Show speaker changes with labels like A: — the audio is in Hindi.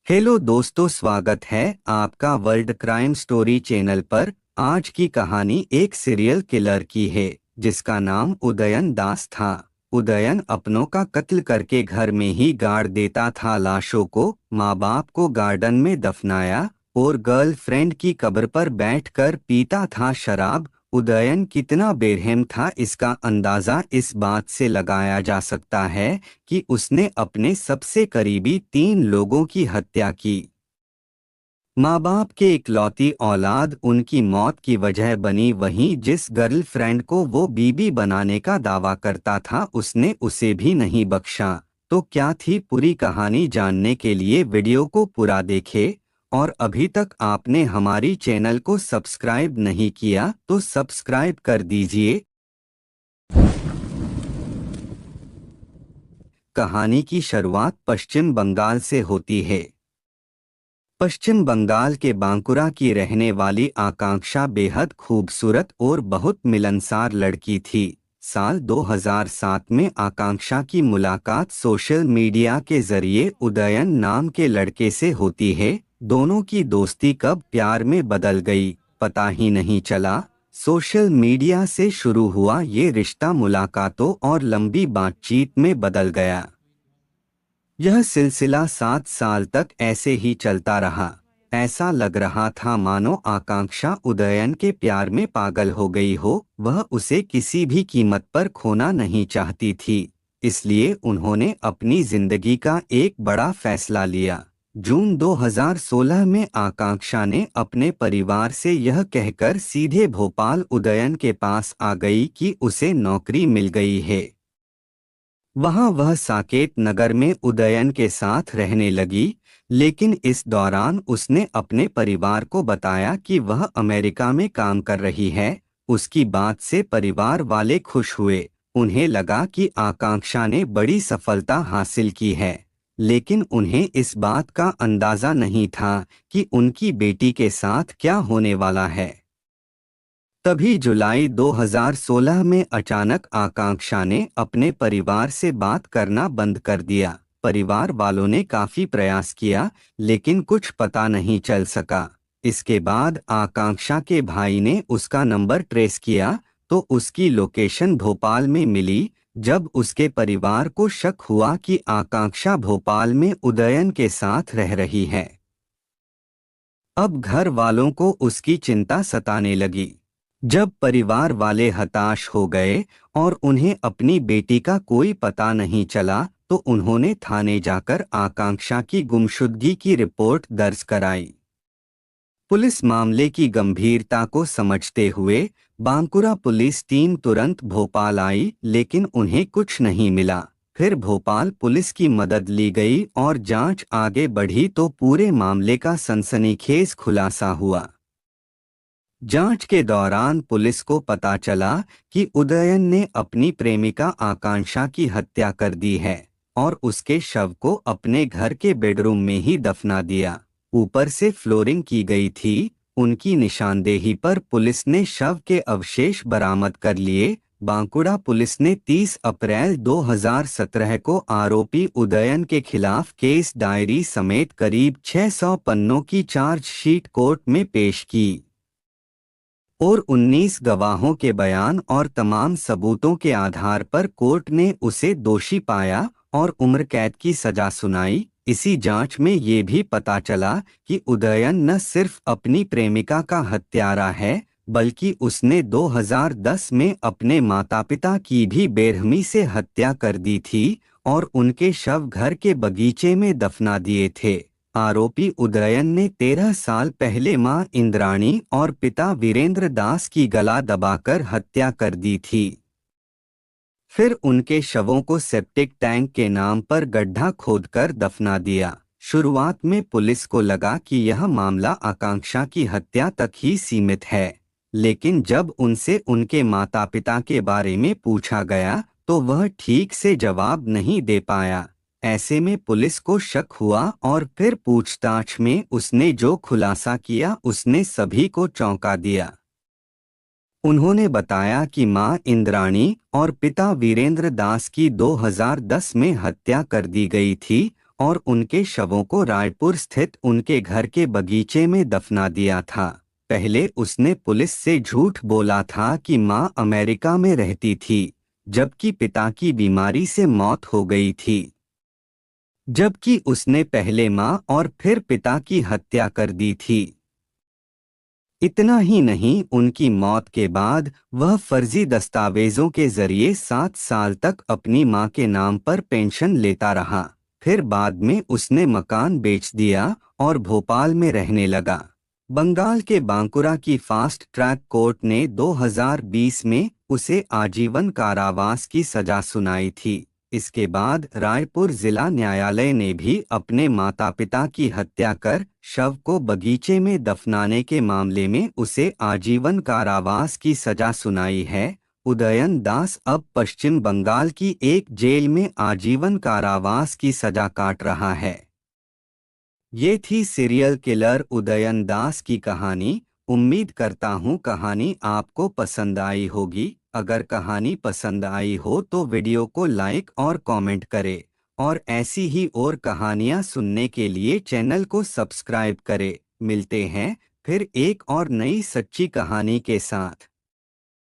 A: हेलो दोस्तों, स्वागत है आपका वर्ल्ड क्राइम स्टोरी चैनल पर। आज की कहानी एक सीरियल किलर की है जिसका नाम उदयन दास था। उदयन अपनों का कत्ल करके घर में ही गाड़ देता था लाशों को, माँ बाप को गार्डन में दफनाया और गर्लफ्रेंड की कब्र पर बैठकर पीता था शराब। उदयन कितना बेरहम था इसका अंदाजा इस बात से लगाया जा सकता है कि उसने अपने सबसे करीबी 3 लोगों की हत्या की। माँ बाप के इकलौती औलाद उनकी मौत की वजह बनी, वहीं जिस गर्लफ्रेंड को वो बीबी बनाने का दावा करता था उसने उसे भी नहीं बख्शा। तो क्या थी पूरी कहानी? जानने के लिए वीडियो को पूरा देखें। और अभी तक आपने हमारी चैनल को सब्सक्राइब नहीं किया तो सब्सक्राइब कर दीजिए। कहानी की शुरुआत पश्चिम बंगाल से होती है। पश्चिम बंगाल के बांकुरा की रहने वाली आकांक्षा बेहद खूबसूरत और बहुत मिलनसार लड़की थी। साल 2007 में आकांक्षा की मुलाकात सोशल मीडिया के जरिए उदयन नाम के लड़के से होती है। दोनों की दोस्ती कब प्यार में बदल गई पता ही नहीं चला। सोशल मीडिया से शुरू हुआ ये रिश्ता मुलाकातों और लंबी बातचीत में बदल गया। यह सिलसिला 7 साल तक ऐसे ही चलता रहा। ऐसा लग रहा था मानो आकांक्षा उदयन के प्यार में पागल हो गई हो। वह उसे किसी भी कीमत पर खोना नहीं चाहती थी। इसलिए उन्होंने अपनी जिंदगी का एक बड़ा फैसला लिया। जून 2016 में आकांक्षा ने अपने परिवार से यह कहकर सीधे भोपाल उदयन के पास आ गई कि उसे नौकरी मिल गई है। वहां वह साकेत नगर में उदयन के साथ रहने लगी। लेकिन इस दौरान उसने अपने परिवार को बताया कि वह अमेरिका में काम कर रही है। उसकी बात से परिवार वाले खुश हुए। उन्हें लगा कि आकांक्षा ने बड़ी सफलता हासिल की है। लेकिन उन्हें इस बात का अंदाजा नहीं था कि उनकी बेटी के साथ क्या होने वाला है। तभी जुलाई 2016 में अचानक आकांक्षा ने अपने परिवार से बात करना बंद कर दिया। परिवार वालों ने काफी प्रयास किया लेकिन कुछ पता नहीं चल सका। इसके बाद आकांक्षा के भाई ने उसका नंबर ट्रेस किया तो उसकी लोकेशन भोपाल में मिली। जब उसके परिवार को शक हुआ कि आकांक्षा भोपाल में उदयन के साथ रह रही है, अब घर वालों को उसकी चिंता सताने लगी। जब परिवार वाले हताश हो गए और उन्हें अपनी बेटी का कोई पता नहीं चला तो उन्होंने थाने जाकर आकांक्षा की गुमशुदगी की रिपोर्ट दर्ज कराई। पुलिस मामले की गंभीरता को समझते हुए बांकुरा पुलिस टीम तुरंत भोपाल आई, लेकिन उन्हें कुछ नहीं मिला। फिर भोपाल पुलिस की मदद ली गई और जांच आगे बढ़ी तो पूरे मामले का सनसनीखेज खुलासा हुआ। जांच के दौरान पुलिस को पता चला कि उदयन ने अपनी प्रेमिका आकांक्षा की हत्या कर दी है और उसके शव को अपने घर के बेडरूम में ही दफना दिया। ऊपर से फ्लोरिंग की गई थी। उनकी निशानदेही पर पुलिस ने शव के अवशेष बरामद कर लिए। बांकुड़ा पुलिस ने 30 अप्रैल 2017 को आरोपी उदयन के खिलाफ केस डायरी समेत करीब 600 पन्नों की चार्जशीट कोर्ट में पेश की और 19 गवाहों के बयान और तमाम सबूतों के आधार पर कोर्ट ने उसे दोषी पाया और उम्र कैद की सजा सुनाई। इसी जांच में ये भी पता चला कि उदयन न सिर्फ अपनी प्रेमिका का हत्यारा है बल्कि उसने 2010 में अपने माता पिता की भी बेरहमी से हत्या कर दी थी और उनके शव घर के बगीचे में दफना दिए थे। आरोपी उदयन ने 13 साल पहले मां इंद्राणी और पिता वीरेंद्र दास की गला दबाकर हत्या कर दी थी। फिर उनके शवों को सेप्टिक टैंक के नाम पर गड्ढा खोदकर दफना दिया। शुरुआत में पुलिस को लगा कि यह मामला आकांक्षा की हत्या तक ही सीमित है, लेकिन जब उनसे उनके माता पिता के बारे में पूछा गया तो वह ठीक से जवाब नहीं दे पाया। ऐसे में पुलिस को शक हुआ और फिर पूछताछ में उसने जो खुलासा किया उसने सभी को चौंका दिया। उन्होंने बताया कि मां इंद्राणी और पिता वीरेंद्र दास की 2010 में हत्या कर दी गई थी और उनके शवों को रायपुर स्थित उनके घर के बगीचे में दफना दिया था। पहले उसने पुलिस से झूठ बोला था कि मां अमेरिका में रहती थी, जबकि पिता की बीमारी से मौत हो गई थी। जबकि उसने पहले मां और फिर पिता की हत्या कर दी थी। इतना ही नहीं, उनकी मौत के बाद वह फर्जी दस्तावेजों के जरिए 7 साल तक अपनी मां के नाम पर पेंशन लेता रहा। फिर बाद में उसने मकान बेच दिया और भोपाल में रहने लगा। बंगाल के बांकुरा की फास्ट ट्रैक कोर्ट ने 2020 में उसे आजीवन कारावास की सजा सुनाई थी। इसके बाद रायपुर जिला न्यायालय ने भी अपने माता पिता की हत्या कर शव को बगीचे में दफनाने के मामले में उसे आजीवन कारावास की सजा सुनाई है। उदयन दास अब पश्चिम बंगाल की एक जेल में आजीवन कारावास की सजा काट रहा है। ये थी सीरियल किलर उदयन दास की कहानी। उम्मीद करता हूँ कहानी आपको पसंद आई होगी। अगर कहानी पसंद आई हो तो वीडियो को लाइक और कमेंट करें, और ऐसी ही और कहानियाँ सुनने के लिए चैनल को सब्सक्राइब करें। मिलते हैं फिर एक और नई सच्ची कहानी के साथ।